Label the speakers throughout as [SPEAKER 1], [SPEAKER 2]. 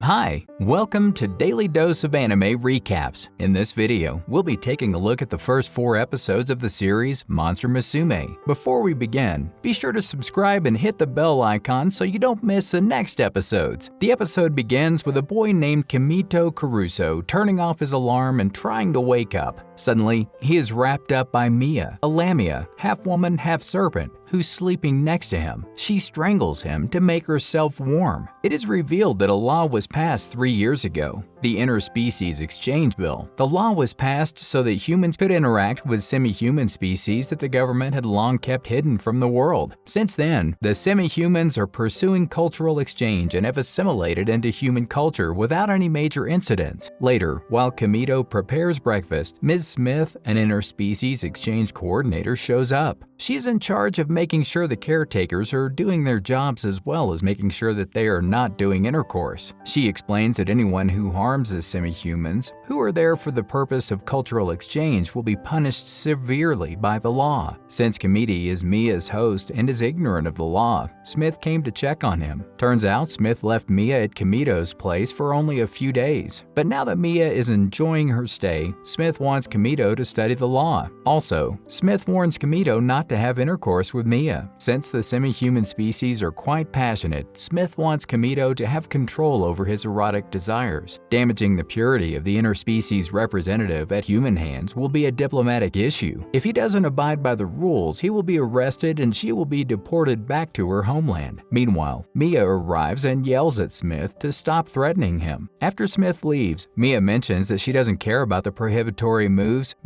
[SPEAKER 1] Hi, welcome to Daily Dose of Anime Recaps. In this video, we'll be taking a look at the first 4 episodes of the series Monster Musume. Before we begin, be sure to subscribe and hit the bell icon so you don't miss the next episodes. The episode begins with a boy named Kimito Caruso turning off his alarm and trying to wake up. Suddenly, he is wrapped up by Mia, a lamia, half woman, half serpent, who's sleeping next to him. She strangles him to make herself warm. It is revealed that a law was passed 3 years ago, the Interspecies Exchange Bill. The law was passed so that humans could interact with semi-human species that the government had long kept hidden from the world. Since then, the semi-humans are pursuing cultural exchange and have assimilated into human culture without any major incidents. Later, while Kimito prepares breakfast, Ms. Smith, an Interspecies Exchange Coordinator, shows up. She's in charge of making sure the caretakers are doing their jobs as well as making sure that they are not doing intercourse. She explains that anyone who harms the semi-humans, who are there for the purpose of cultural exchange, will be punished severely by the law. Since Kimito is Mia's host and is ignorant of the law, Smith came to check on him. Turns out Smith left Mia at Kimito's place for only a few days. But now that Mia is enjoying her stay, Smith wants Kimito to study the law. Also, Smith warns Kimito not to have intercourse with Mia. Since the semi-human species are quite passionate, Smith wants Kimito to have control over his erotic desires. Damaging the purity of the interspecies representative at human hands will be a diplomatic issue. If he doesn't abide by the rules, he will be arrested and she will be deported back to her homeland. Meanwhile, Mia arrives and yells at Smith to stop threatening him. After Smith leaves, Mia mentions that she doesn't care about the prohibitory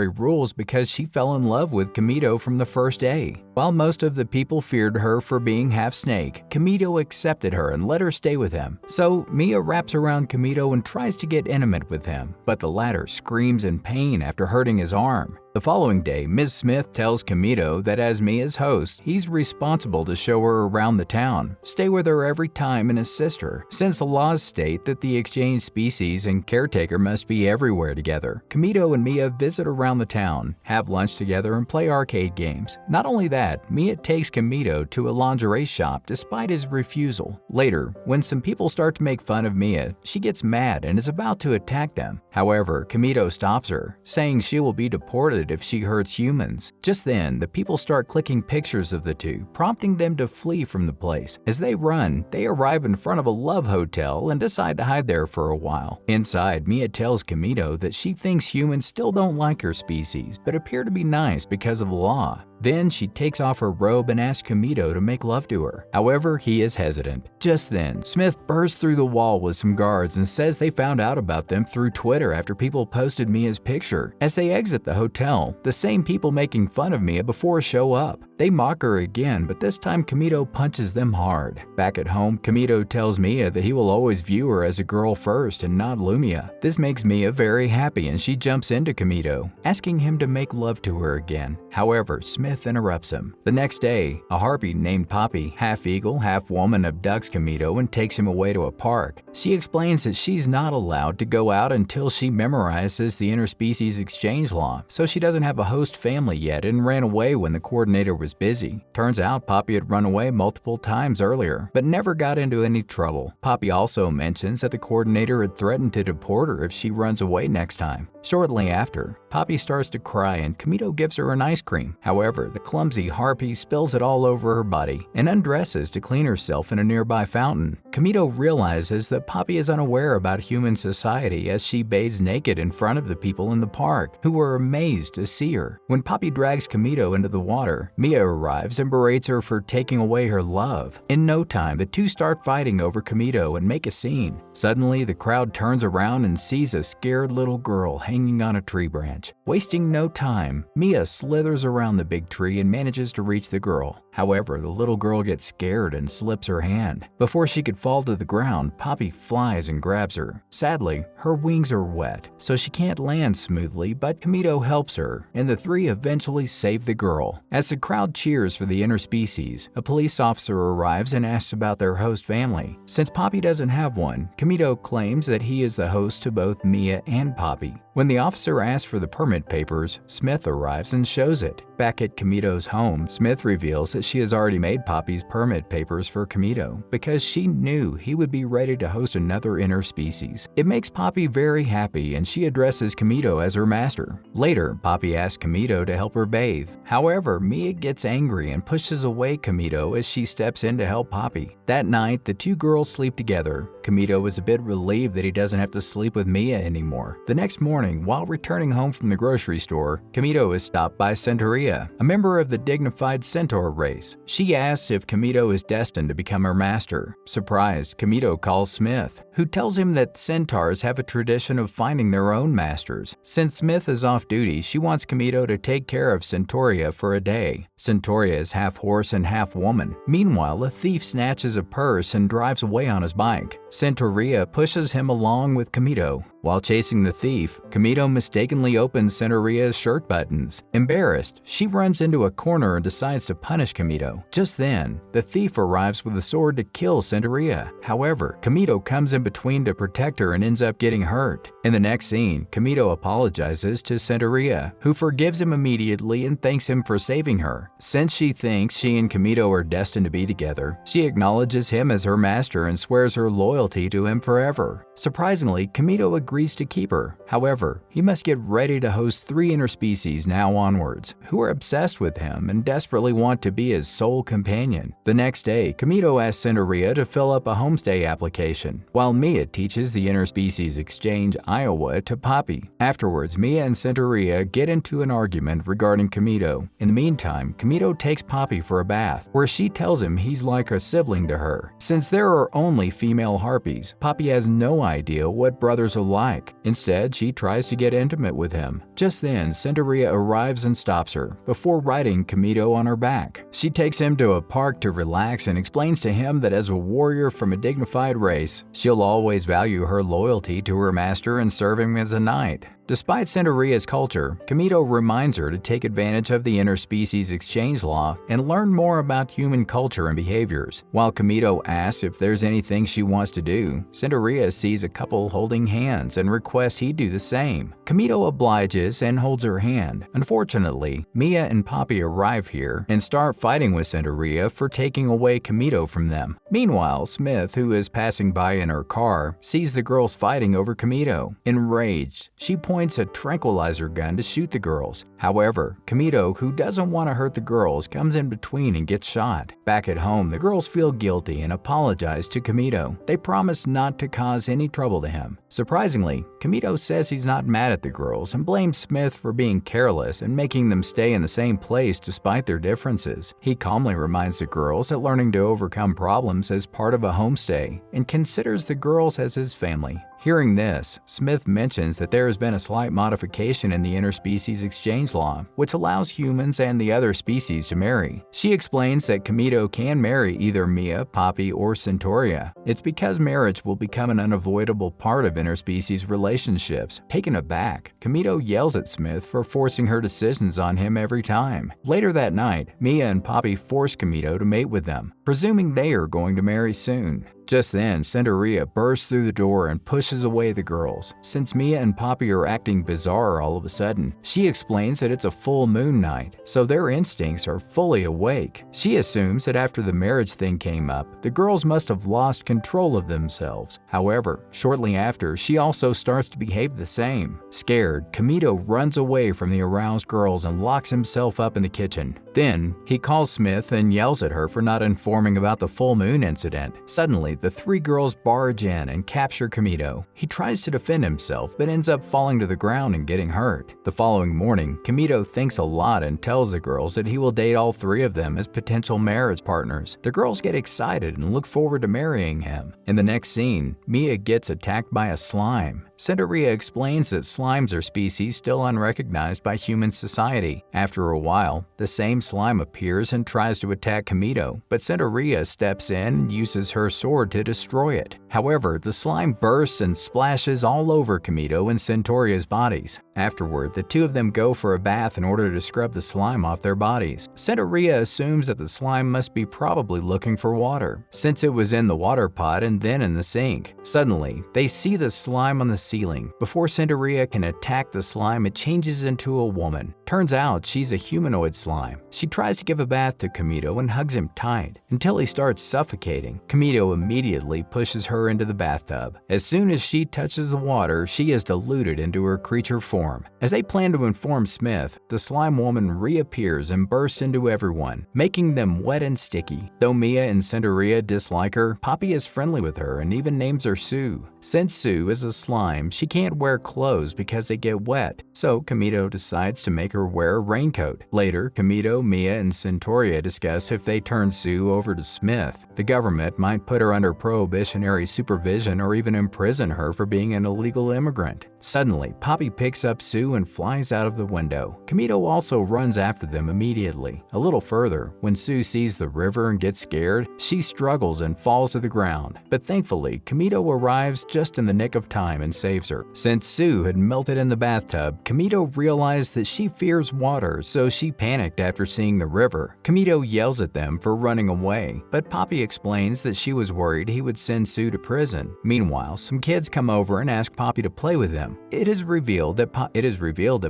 [SPEAKER 1] rules because she fell in love with Kimito from the first day. While most of the people feared her for being half snake, Kimito accepted her and let her stay with him. So Mia wraps around Kimito and tries to get intimate with him, but the latter screams in pain after hurting his arm. The following day, Ms. Smith tells Kimito that as Mia's host, he's responsible to show her around the town, stay with her every time, and assist her. Since the laws state that the exchange species and caretaker must be everywhere together, Kimito and Mia visit around the town, have lunch together, and play arcade games. Not only that, Mia takes Kimito to a lingerie shop despite his refusal. Later, when some people start to make fun of Mia, she gets mad and is about to attack them. However, Kimito stops her, saying she will be deported if she hurts humans. Just then, the people start clicking pictures of the two, prompting them to flee from the place. As they run, they arrive in front of a love hotel and decide to hide there for a while. Inside, Mia tells Kimito that she thinks humans still don't like her species, but appear to be nice because of the law. Then she takes off her robe and asks Kimito to make love to her. However, he is hesitant. Just then, Smith bursts through the wall with some guards and says they found out about them through Twitter after people posted Mia's picture. As they exit the hotel, the same people making fun of Mia before show up. They mock her again, but this time Kimito punches them hard. Back at home, Kimito tells Mia that he will always view her as a girl first and not Lumia. This makes Mia very happy and she jumps into Kimito, asking him to make love to her again. However, Smith interrupts him. The next day, a harpy named Poppy, half eagle, half woman, abducts Kimito and takes him away to a park. She explains that she's not allowed to go out until she memorizes the interspecies exchange law, so she doesn't have a host family yet and ran away when the coordinator was busy. Turns out Poppy had run away multiple times earlier, but never got into any trouble. Poppy also mentions that the coordinator had threatened to deport her if she runs away next time. Shortly after, Poppy starts to cry and Kimito gives her an ice cream. However, the clumsy harpy spills it all over her body and undresses to clean herself in a nearby fountain. Kimito realizes that Poppy is unaware about human society as she bathes naked in front of the people in the park, who are amazed to see her. When Poppy drags Kimito into the water, Mia arrives and berates her for taking away her love. In no time, the two start fighting over Kimito and make a scene. Suddenly, the crowd turns around and sees a scared little girl hanging on a tree branch. Wasting no time, Mia slithers around the big tree and manages to reach the girl. However, the little girl gets scared and slips her hand. Before she could fall to the ground, Poppy flies and grabs her. Sadly, her wings are wet, so she can't land smoothly, but Kimito helps her, and the three eventually save the girl. As the crowd cheers for the interspecies, a police officer arrives and asks about their host family. Since Poppy doesn't have one, Kimito claims that he is the host to both Mia and Poppy. When the officer asks for the permit papers, Smith arrives and shows it. Back at Kamito's home, Smith reveals that she has already made Poppy's permit papers for Kamito because she knew he would be ready to host another interspecies. It makes Poppy very happy and she addresses Kamito as her master. Later, Poppy asks Kamito to help her bathe. However, Mia gets angry and pushes away Kamito as she steps in to help Poppy. That night, the two girls sleep together. Kamito is a bit relieved that he doesn't have to sleep with Mia anymore. The next morning, while returning home from the grocery store, Kamito is stopped by Centaurea, a member of the dignified centaur race. She asks if Kamito is destined to become her master. Surprised, Kamito calls Smith, who tells him that centaurs have a tradition of finding their own masters. Since Smith is off duty, she wants Kamito to take care of Centaurea for a day. Centaurea is half horse and half woman. Meanwhile, a thief snatches a purse and drives away on his bike. Centaurea pushes him along with Kamito. While chasing the thief, Kamito mistakenly opens Centaurea's shirt buttons. Embarrassed, she runs into a corner and decides to punish Kamito. Just then, the thief arrives with a sword to kill Centaurea. However, Kamito comes in between to protect her and ends up getting hurt. In the next scene, Kamito apologizes to Centaurea, who forgives him immediately and thanks him for saving her. Since she thinks she and Kamito are destined to be together, she acknowledges him as her master and swears her loyalty to him forever. Surprisingly, Kamito agrees to keep her. However, he must get ready to host 3 interspecies now onwards, who are obsessed with him and desperately want to be his sole companion. The next day, Kamito asks Centaurea to fill up a homestay application, while Mia teaches the interspecies exchange Iowa to Poppy. Afterwards, Mia and Centaurea get into an argument regarding Kamito. In the meantime, Kamito takes Poppy for a bath, where she tells him he's like a sibling to her. Since there are only female harpies, Poppy has no idea what brothers are like. Instead, she tries to get intimate with him. Just then, Centaurea arrives and stops her, before riding Kamito on her back. She takes him to a park to relax and explains to him that as a warrior from a dignified race, she'll always value her loyalty to her master and serve him as a knight. Despite Centaurea's culture, Kamito reminds her to take advantage of the interspecies exchange law and learn more about human culture and behaviors. While Kamito asks if there's anything she wants to do, Centaurea sees a couple holding hands and requests he do the same. Kamito obliges and holds her hand. Unfortunately, Mia and Poppy arrive here and start fighting with Centaurea for taking away Kamito from them. Meanwhile, Smith, who is passing by in her car, sees the girls fighting over Kamito. Enraged, she points a tranquilizer gun to shoot the girls. However, Kamito, who doesn't want to hurt the girls, comes in between and gets shot. Back at home, the girls feel guilty and apologize to Kamito. They promise not to cause any trouble to him. Surprisingly, Kamito says he's not mad at the girls and blames Smith for being careless and making them stay in the same place despite their differences. He calmly reminds the girls that learning to overcome problems is part of a homestay and considers the girls as his family. Hearing this, Smith mentions that there has been a slight modification in the interspecies exchange law, which allows humans and the other species to marry. She explains that Kamito can marry either Mia, Poppy, or Centaurea. It's because marriage will become an unavoidable part of interspecies relationships. Taken aback, Kamito yells at Smith for forcing her decisions on him every time. Later that night, Mia and Poppy force Kamito to mate with them, presuming they are going to marry soon. Just then, Centaurea bursts through the door and pushes away the girls. Since Mia and Poppy are acting bizarre all of a sudden, she explains that it's a full moon night, so their instincts are fully awake. She assumes that after the marriage thing came up, the girls must have lost control of themselves. However, shortly after, she also starts to behave the same. Scared, Kamito runs away from the aroused girls and locks himself up in the kitchen. Then, he calls Smith and yells at her for not informing about the full moon incident. Suddenly, the 3 girls barge in and capture Kamito. He tries to defend himself but ends up falling to the ground and getting hurt. The following morning, Kamito thinks a lot and tells the girls that he will date all 3 of them as potential marriage partners. The girls get excited and look forward to marrying him. In the next scene, Mia gets attacked by a slime. Centaurea explains that slimes are species still unrecognized by human society. After a while, the same slime appears and tries to attack Kamito, but Centaurea steps in and uses her sword to destroy it. However, the slime bursts and splashes all over Kamito and Centuria's bodies. Afterward, the two of them go for a bath in order to scrub the slime off their bodies. Centuria assumes that the slime must be probably looking for water, since it was in the water pot and then in the sink. Suddenly, they see the slime on the ceiling. Before Centuria can attack the slime, it changes into a woman. Turns out she's a humanoid slime. She tries to give a bath to Kamito and hugs him tight until he starts suffocating. Kamito immediately pushes her into the bathtub. As soon as she touches the water, she is diluted into her creature form. As they plan to inform Smith, the slime woman reappears and bursts into everyone, making them wet and sticky. Though Mia and Centuria dislike her, Poppy is friendly with her and even names her Sue. Since Sue is a slime, she can't wear clothes because they get wet, so Kamito decides to make her wear a raincoat. Later, Kamito, Mia, and Centuria discuss if they turn Sue over to Smith, the government might put her under prohibitionary supervision or even imprison her for being an illegal immigrant. Suddenly, Poppy picks up Sue and flies out of the window. Kamito also runs after them immediately. A little further, when Sue sees the river and gets scared, she struggles and falls to the ground. But thankfully, Kamito arrives just in the nick of time and saves her. Since Sue had melted in the bathtub, Kamito realized that she fears water, so she panicked after seeing the river. Kamito yells at them for running away, but Poppy explains that she was worried he would send Sue to prison. Meanwhile, some kids come over and ask Poppy to play with them. It is revealed that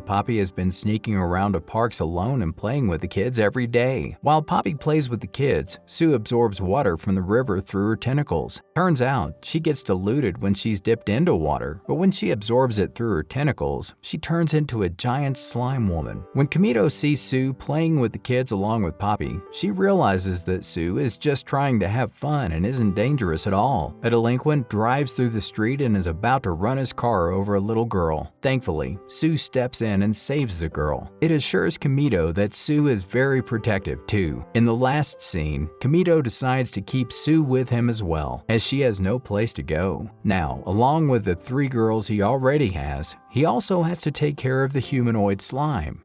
[SPEAKER 1] Poppy has been sneaking around to parks alone and playing with the kids every day. While Poppy plays with the kids, Sue absorbs water from the river through her tentacles. Turns out, she gets diluted when she's dipped into water, but when she absorbs it through her tentacles, she turns into a giant slime woman. When Kamito sees Sue playing with the kids along with Poppy, she realizes that Sue is just trying to have fun and isn't dangerous at all. A delinquent drives through the street and is about to run his car over a little girl. Thankfully, Sue steps in and saves the girl. It assures Kamito that Sue is very protective too. In the last scene, Kamito decides to keep Sue with him as well, as she has no place to go. Now, along with the 3 girls he already has, he also has to take care of the humanoid slime.